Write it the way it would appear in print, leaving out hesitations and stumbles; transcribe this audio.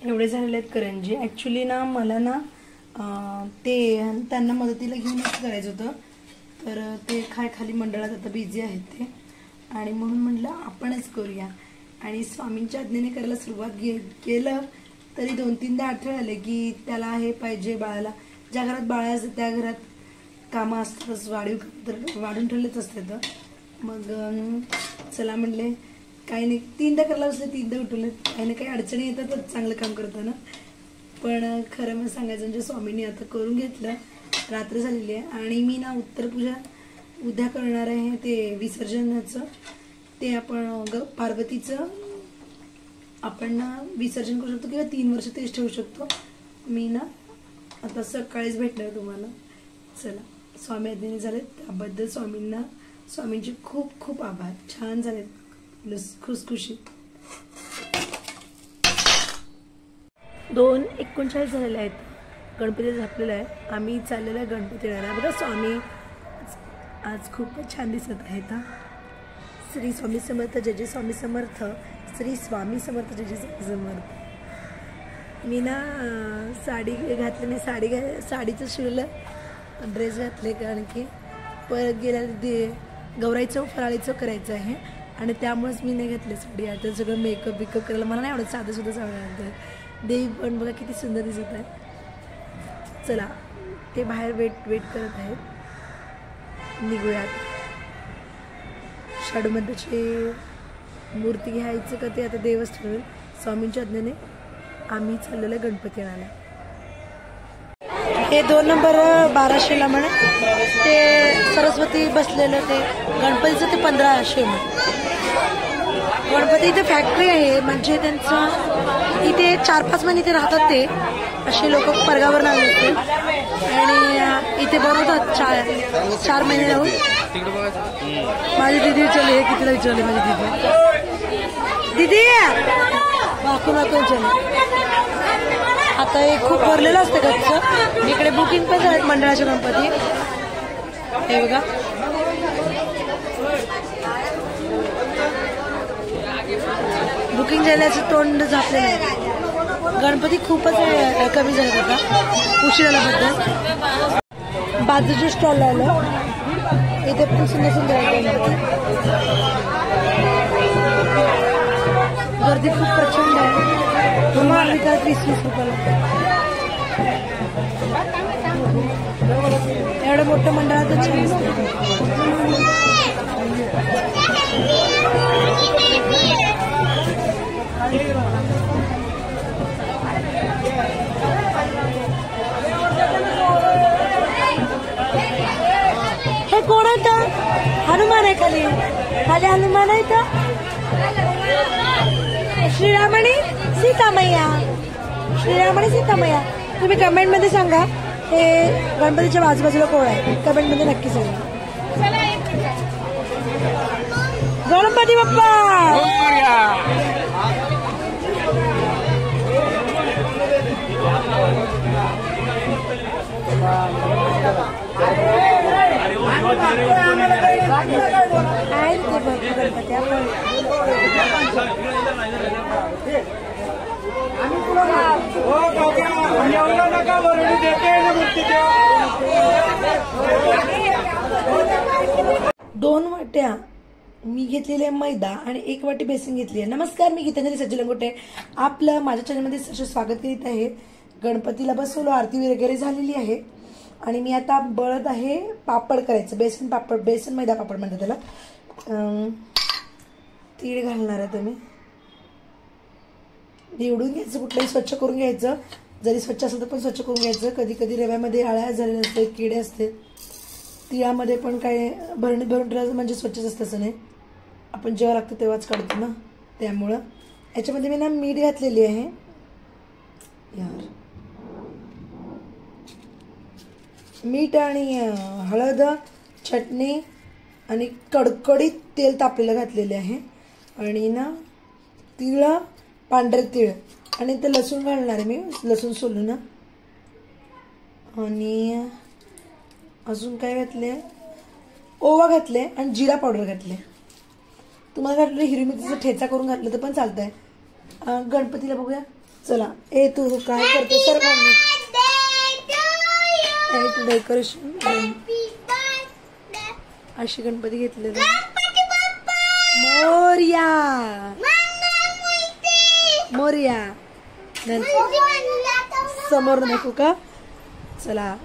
एवढे झालेले आहेत करंजी. ॲक्च्युली ना मला ना ते त्यांना मदतीला घेऊनच करायचं होतं, तर ते खाली मंडळात आता बिझी आहेत ते, आणि म्हणून म्हटलं आपणच करूया. आणि स्वामींच्या आज्ञेने करायला सुरुवात केलं तरी 2-3दा अडथळे आले की त्याला हे पाहिजे बाळाला. ज्या घरात बाळा असतं त्या घरात कामं असतातच, वाढून ठेवलेच असतात. मग चला म्हणले काही नाही, 3दा करायला बसले 3दा उठवले. काही ना काही अडचणी येतातच चांगलं काम करताना. पण खरं मग सांगायचं म्हणजे स्वामींनी आता करून घेतलं. रात्र झालेली आहे आणि मी ना उत्तरपूजा उद्या करणार आहे. ते विसर्जनाचं ते आपण पार्वतीचं आपण ना विसर्जन करू शकतो किंवा 3 वर्ष तेच ठेवू शकतो. मी ना आता सकाळीच भेटणार तुम्हाला. चला, स्वामी आज्ञेने झाले त्याबद्दल स्वामींचे खूप खूप आभार. छान झाले, खुसखुशीत. 2:39 झालेले आहेत. गणपती झापलेला आहे. आम्ही चाललेला आहे गणपती येणारा. बघा स्वामी आज खूपच छान दिसत आहेत. श्री स्वामी समर्थ, जय जय स्वामी समर्थ. श्री स्वामी समर्थ, जय जय स्वामी समर्थ. मी ना साडी घातली नाही, साडीचं शिवलं, ड्रेस घातले कारण की परत गेल्या गौराईचं फराळीचं करायचं आहे आणि त्यामुळेच मी नाही घातले साडी. आता सगळं मेकअप करायला मला नाही आवडत, साधं सुद्धा आवडतं. देवी पण बघा किती सुंदर दिसत आहे. चला, ते बाहेर वेट करत आहेत. निघूयात. शाडूमध्येची मूर्ती घ्यायचं का ते आता देवच ठरवेल. स्वामींच्या आज्ञेने आम्ही चाललेलो आहे गणपती आणायला. हे 2 नंबर 1200ला म्हणे ते सरस्वती बसलेलं ते गणपतीचं ते 1500 गणपती. इथे फॅक्टरी आहे, म्हणजे त्यांचं इथे 4-5 महिने इथे राहतात ते असे लोक परगावर आले होते आणि इथे बनवतात 4 महिने राहून. माझी दिदी विचारली, हे कितीला विचारले माझी दिदी वाकून विचारले. आता हे खूप भरलेलं असतं गच्चं. इकडे बुकिंग पण झालेत मंडळाचे गणपती. हे बघा, बुकिंग झाल्याचं तोंड झापलेलं आहे. गणपती खूपच कमी झाले आता उशीर आल्याबद्दल. बाजूच्या स्टॉल आलं, इथे पण सुंदर सुंदर आहे गणपती. गर्दी खूप प्रचंड आहे. विकास 20-20 रुपयाला. एवढं मोठं मंडळातच छान दिसतं. हे कोण आहे? हनुमान आहे खाली हनुमान आहे का? श्रीरामणी सीतामय्या, श्रीरामणी सीतामय्या. तुम्ही कमेंट मध्ये सांगा हे गणपतीच्या बाजूबाजूला कोण आहे, कमेंट मध्ये नक्की सांगा. गणपती बाप्पा. दोन वाट्या मी घेतलेले मैदा आणि 1 वाटी बेसन घेतली आहे. नमस्कार, मी गीतांजली सज्ज लंगोटे आपलं माझ्या चॅनलमध्ये सहर्ष स्वागत करीत आहे. गणपतीला बसवलो, आरती वगैरे झालेली आहे आणि मी आता बळत आहे पापड करायचं. बेसन पापड, बेसन मैदा पापड म्हणतात त्याला. तीळ घालणार आहे तुम्ही. निवडून घ्यायचं, कुठलंही स्वच्छ करून घ्यायचं. जरी स्वच्छ असेल तर पण स्वच्छ करून घ्यायचं. कधी कधी रव्यामध्ये आळ्या झालेल्या असतात, किडे असते. तिळामध्ये पण काय भरून ठेवायचं म्हणजे स्वच्छच असतं असं नाही. आपण जेव्हा लागतो तेव्हाच काढतो ना, त्यामुळं याच्यामध्ये मी ना मीठ घातलेली आहे यार, मीठ आणि हळद, चटणी आणि कडकडीत तेल तापलेलं घातलेले आहे. आणि ना तीळ, पांढरे तीळ आणि ते लसूण घालणार आहे मी, लसूण सोलून ना. आणि अजून काय घातले, ओवा घातले आणि जिरा पावडर घातले. तुम्हाला घातले हिरवी मिरचीचा ठेचा करून घातलं तर पण चालतंय. गणपतीला बघूया चला ए तू काय करते सर्वांना डेकोरेशन अशी गणपती घेतलेले मोरया मोरया समोर नको का चला